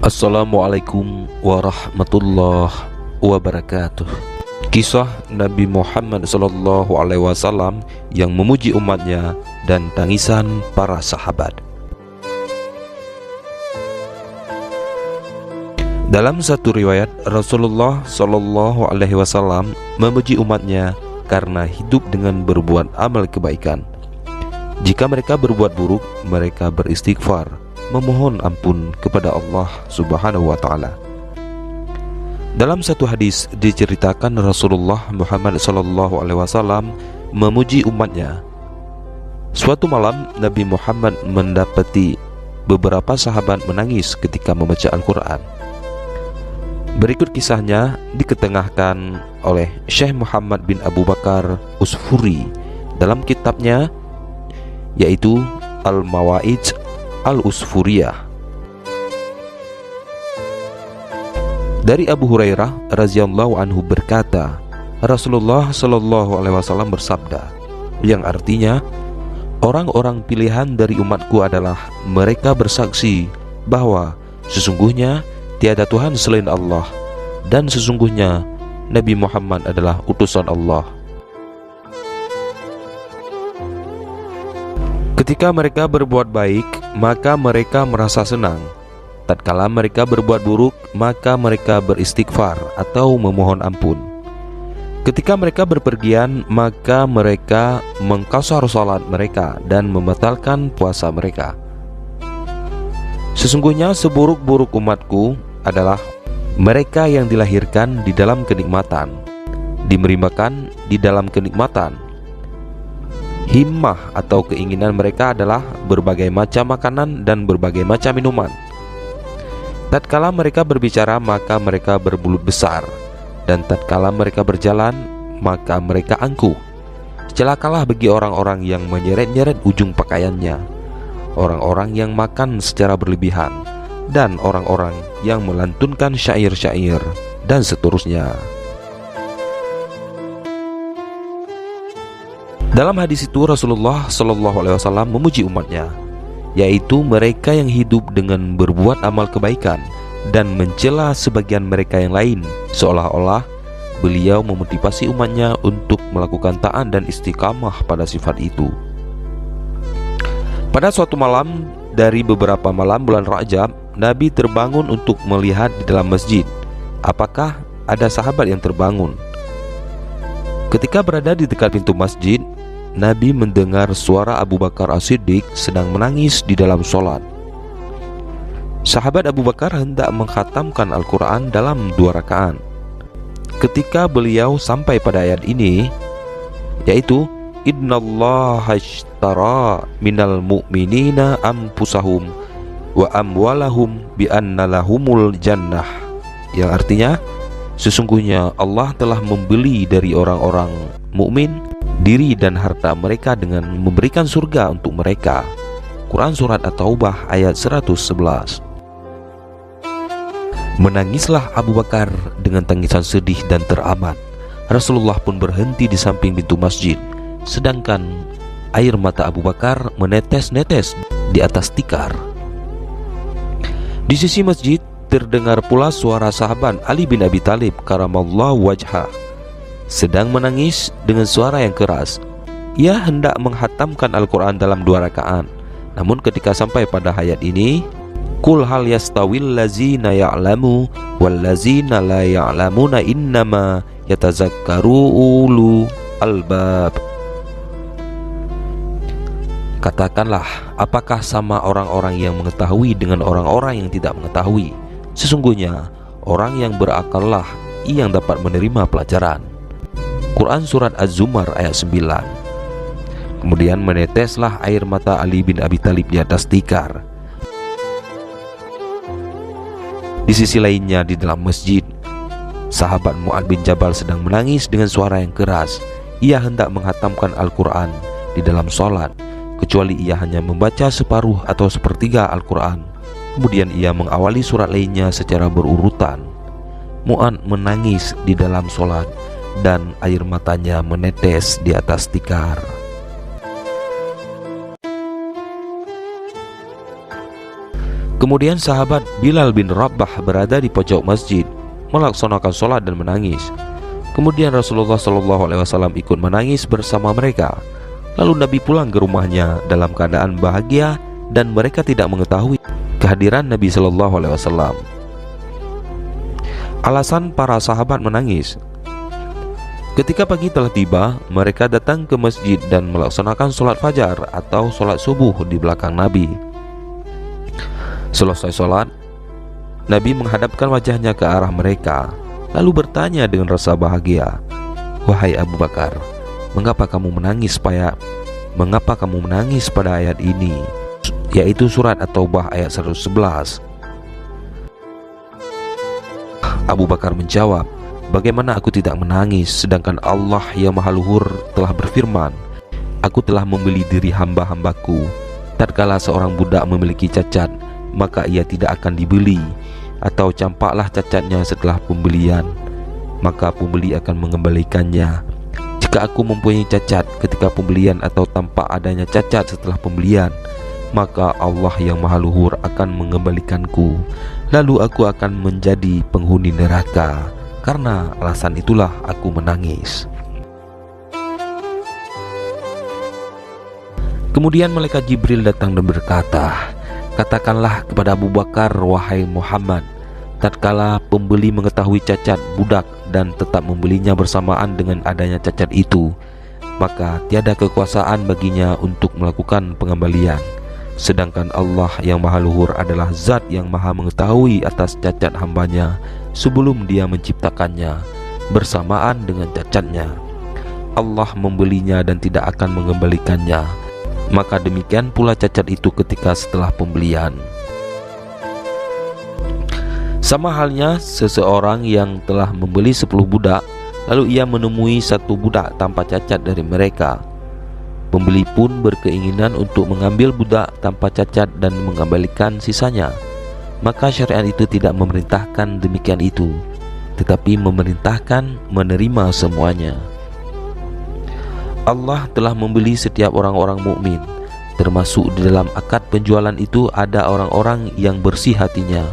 Assalamualaikum warahmatullahi wabarakatuh. Kisah Nabi Muhammad SAW yang memuji umatnya dan tangisan para sahabat. Dalam satu riwayat, Rasulullah SAW memuji umatnya karena hidup dengan berbuat amal kebaikan. Jika mereka berbuat buruk, mereka beristighfar, memohon ampun kepada Allah Subhanahu wa Ta'ala. Dalam satu hadis diceritakan Rasulullah Muhammad SAW memuji umatnya. Suatu malam Nabi Muhammad mendapati beberapa sahabat menangis ketika membaca Al-Quran. Berikut kisahnya diketengahkan oleh Syekh Muhammad bin Abu Bakar Usfuri dalam kitabnya, yaitu Al-Mawa'idz Al-Usfuriyah. Dari Abu Hurairah radhiyallahu anhu berkata, Rasulullah SAW bersabda, yang artinya, orang-orang pilihan dari umatku adalah mereka bersaksi bahwa sesungguhnya tiada Tuhan selain Allah, dan sesungguhnya Nabi Muhammad adalah utusan Allah. Ketika mereka berbuat baik, maka mereka merasa senang. Tatkala mereka berbuat buruk, maka mereka beristighfar atau memohon ampun. Ketika mereka berpergian, maka mereka mengqashar salat mereka dan membatalkan puasa mereka. Sesungguhnya seburuk-buruk umatku adalah mereka yang dilahirkan di dalam kenikmatan, dimerimbakan di dalam kenikmatan. Himmah atau keinginan mereka adalah berbagai macam makanan dan berbagai macam minuman. Tatkala mereka berbicara, maka mereka bermulut besar, dan tatkala mereka berjalan, maka mereka angkuh. Celakalah bagi orang-orang yang menyeret-nyeret ujung pakaiannya, orang-orang yang makan secara berlebihan, dan orang-orang yang melantunkan syair-syair, dan seterusnya. Dalam hadis itu Rasulullah SAW memuji umatnya, yaitu mereka yang hidup dengan berbuat amal kebaikan dan mencela sebagian mereka yang lain, seolah-olah beliau memotivasi umatnya untuk melakukan taat dan istiqamah pada sifat itu. Pada suatu malam dari beberapa malam bulan Rajab, Nabi terbangun untuk melihat di dalam masjid apakah ada sahabat yang terbangun. Ketika berada di dekat pintu masjid, Nabi mendengar suara Abu Bakar As-Siddiq sedang menangis di dalam sholat. Sahabat Abu Bakar hendak mengkhatamkan Al-Quran dalam 2 rakaat. Ketika beliau sampai pada ayat ini, yaitu Innallaha ashtara minal mu'minina anfusahum wa amwalahum bi anna lahumul jannah, yang artinya, sesungguhnya Allah telah membeli dari orang-orang mukmin diri dan harta mereka dengan memberikan surga untuk mereka. Quran Surat At-Taubah ayat 111. Menangislah Abu Bakar dengan tangisan sedih dan teramat. Rasulullah pun berhenti di samping pintu masjid, sedangkan air mata Abu Bakar menetes-netes di atas tikar. Di sisi masjid terdengar pula suara sahabat Ali bin Abi Thalib karamallahu wajhah sedang menangis dengan suara yang keras. Ia hendak menghatamkan Al-Quran dalam 2 rakaat. Namun ketika sampai pada ayat ini, Qul hal yastawil lazina ya'lamu wal lazina la ya'lamuna innama yatazakkaru ulu albab. Katakanlah, apakah sama orang-orang yang mengetahui dengan orang-orang yang tidak mengetahui? Sesungguhnya orang yang berakallah yang dapat menerima pelajaran. Quran Surat Az-Zumar ayat 9. Kemudian meneteslah air mata Ali bin Abi Thalib di atas tikar. Di sisi lainnya di dalam masjid, sahabat Mu'ad bin Jabal sedang menangis dengan suara yang keras. Ia hendak menghatamkan Al-Quran di dalam sholat, kecuali ia hanya membaca separuh atau sepertiga Al-Quran. Kemudian ia mengawali surat lainnya secara berurutan. Mu'ad menangis di dalam sholat dan air matanya menetes di atas tikar. Kemudian sahabat Bilal bin Rabah berada di pojok masjid melaksanakan sholat dan menangis. Kemudian Rasulullah SAW ikut menangis bersama mereka. Lalu Nabi pulang ke rumahnya dalam keadaan bahagia dan mereka tidak mengetahui kehadiran Nabi SAW. Alasan para sahabat menangis: ketika pagi telah tiba, mereka datang ke masjid dan melaksanakan sholat fajar atau sholat subuh di belakang Nabi. Selesai sholat, Nabi menghadapkan wajahnya ke arah mereka, lalu bertanya dengan rasa bahagia, "Wahai Abu Bakar, mengapa kamu menangis pada ayat ini?" Yaitu surat At-Taubah ayat 111. Abu Bakar menjawab, "Bagaimana aku tidak menangis, sedangkan Allah yang Maha Luhur telah berfirman, Aku telah membeli diri hamba-hambaku. Tatkala seorang budak memiliki cacat, maka ia tidak akan dibeli, atau campaklah cacatnya setelah pembelian, maka pembeli akan mengembalikannya. Jika aku mempunyai cacat ketika pembelian atau tampak adanya cacat setelah pembelian, maka Allah yang Maha Luhur akan mengembalikanku, lalu aku akan menjadi penghuni neraka. Karena alasan itulah aku menangis." Kemudian malaikat Jibril datang dan berkata, "Katakanlah kepada Abu Bakar, wahai Muhammad, tatkala pembeli mengetahui cacat budak dan tetap membelinya bersamaan dengan adanya cacat itu, maka tiada kekuasaan baginya untuk melakukan pengembalian. Sedangkan Allah yang Maha Luhur adalah zat yang maha mengetahui atas cacat hambanya sebelum dia menciptakannya bersamaan dengan cacatnya. Allah membelinya dan tidak akan mengembalikannya, maka demikian pula cacat itu ketika setelah pembelian." Sama halnya seseorang yang telah membeli 10 budak, lalu ia menemui satu budak tanpa cacat dari mereka. Pembeli pun berkeinginan untuk mengambil budak tanpa cacat dan mengembalikan sisanya. Maka syariat itu tidak memerintahkan demikian itu, tetapi memerintahkan menerima semuanya. Allah telah membeli setiap orang-orang mukmin, termasuk di dalam akad penjualan itu ada orang-orang yang bersih hatinya,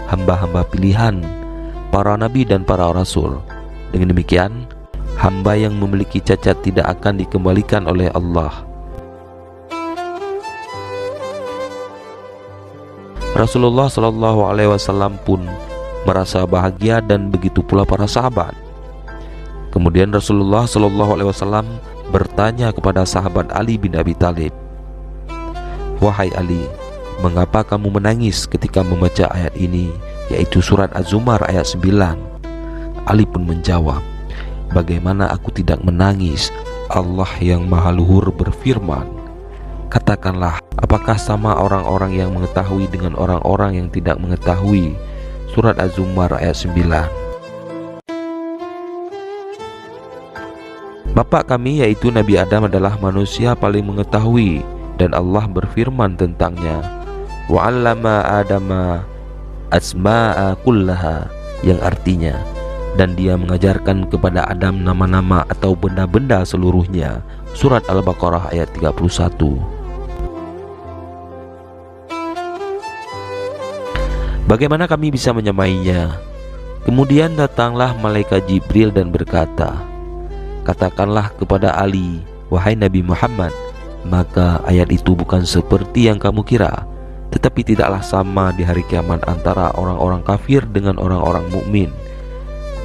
hamba-hamba pilihan, para nabi dan para rasul. Dengan demikian, hamba yang memiliki cacat tidak akan dikembalikan oleh Allah. Rasulullah SAW pun merasa bahagia dan begitu pula para sahabat. Kemudian Rasulullah SAW bertanya kepada sahabat Ali bin Abi Thalib, "Wahai Ali, mengapa kamu menangis ketika membaca ayat ini, yaitu surat Az-Zumar ayat 9? Ali pun menjawab, "Bagaimana aku tidak menangis? Allah yang Maha Luhur berfirman, katakanlah, apakah sama orang-orang yang mengetahui dengan orang-orang yang tidak mengetahui?" Surat Az-Zumar ayat 9. Bapak kami yaitu Nabi Adam adalah manusia paling mengetahui, dan Allah berfirman tentangnya, "Wa 'allama Adama asma'a kullaha," yang artinya, dan dia mengajarkan kepada Adam nama-nama atau benda-benda seluruhnya. Surat Al-Baqarah ayat 31. Bagaimana kami bisa menyamainya? Kemudian datanglah malaikat Jibril dan berkata, "Katakanlah kepada Ali, wahai Nabi Muhammad, maka ayat itu bukan seperti yang kamu kira, tetapi tidaklah sama di hari kiamat antara orang-orang kafir dengan orang-orang mukmin.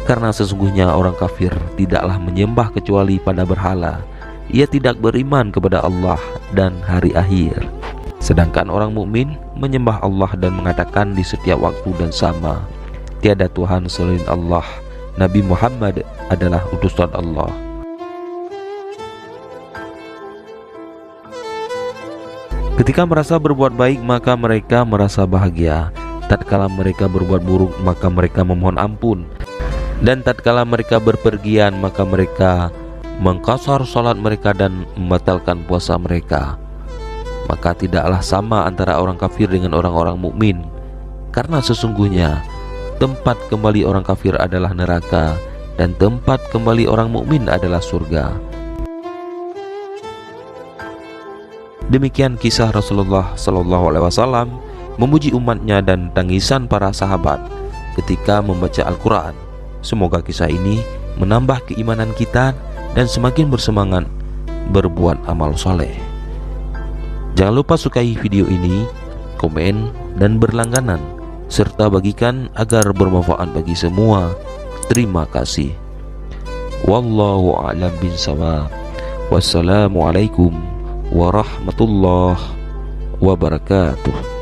Karena sesungguhnya orang kafir tidaklah menyembah kecuali pada berhala. Ia tidak beriman kepada Allah dan hari akhir. Sedangkan orang mukmin menyembah Allah dan mengatakan di setiap waktu dan sama, tiada Tuhan selain Allah. Nabi Muhammad adalah utusan Allah." Ketika merasa berbuat baik, maka mereka merasa bahagia. Tatkala mereka berbuat buruk, maka mereka memohon ampun. Dan tatkala mereka berpergian, maka mereka mengqashar salat mereka dan membatalkan puasa mereka. Maka tidaklah sama antara orang kafir dengan orang-orang mukmin, karena sesungguhnya tempat kembali orang kafir adalah neraka, dan tempat kembali orang mukmin adalah surga. Demikian kisah Rasulullah SAW memuji umatnya dan tangisan para sahabat ketika membaca Al-Quran. Semoga kisah ini menambah keimanan kita dan semakin bersemangat berbuat amal soleh. Jangan lupa sukai video ini, komen, dan berlangganan, serta bagikan agar bermanfaat bagi semua. Terima kasih. Wallahu a'lam bishawab. Wassalamualaikum warahmatullahi wabarakatuh.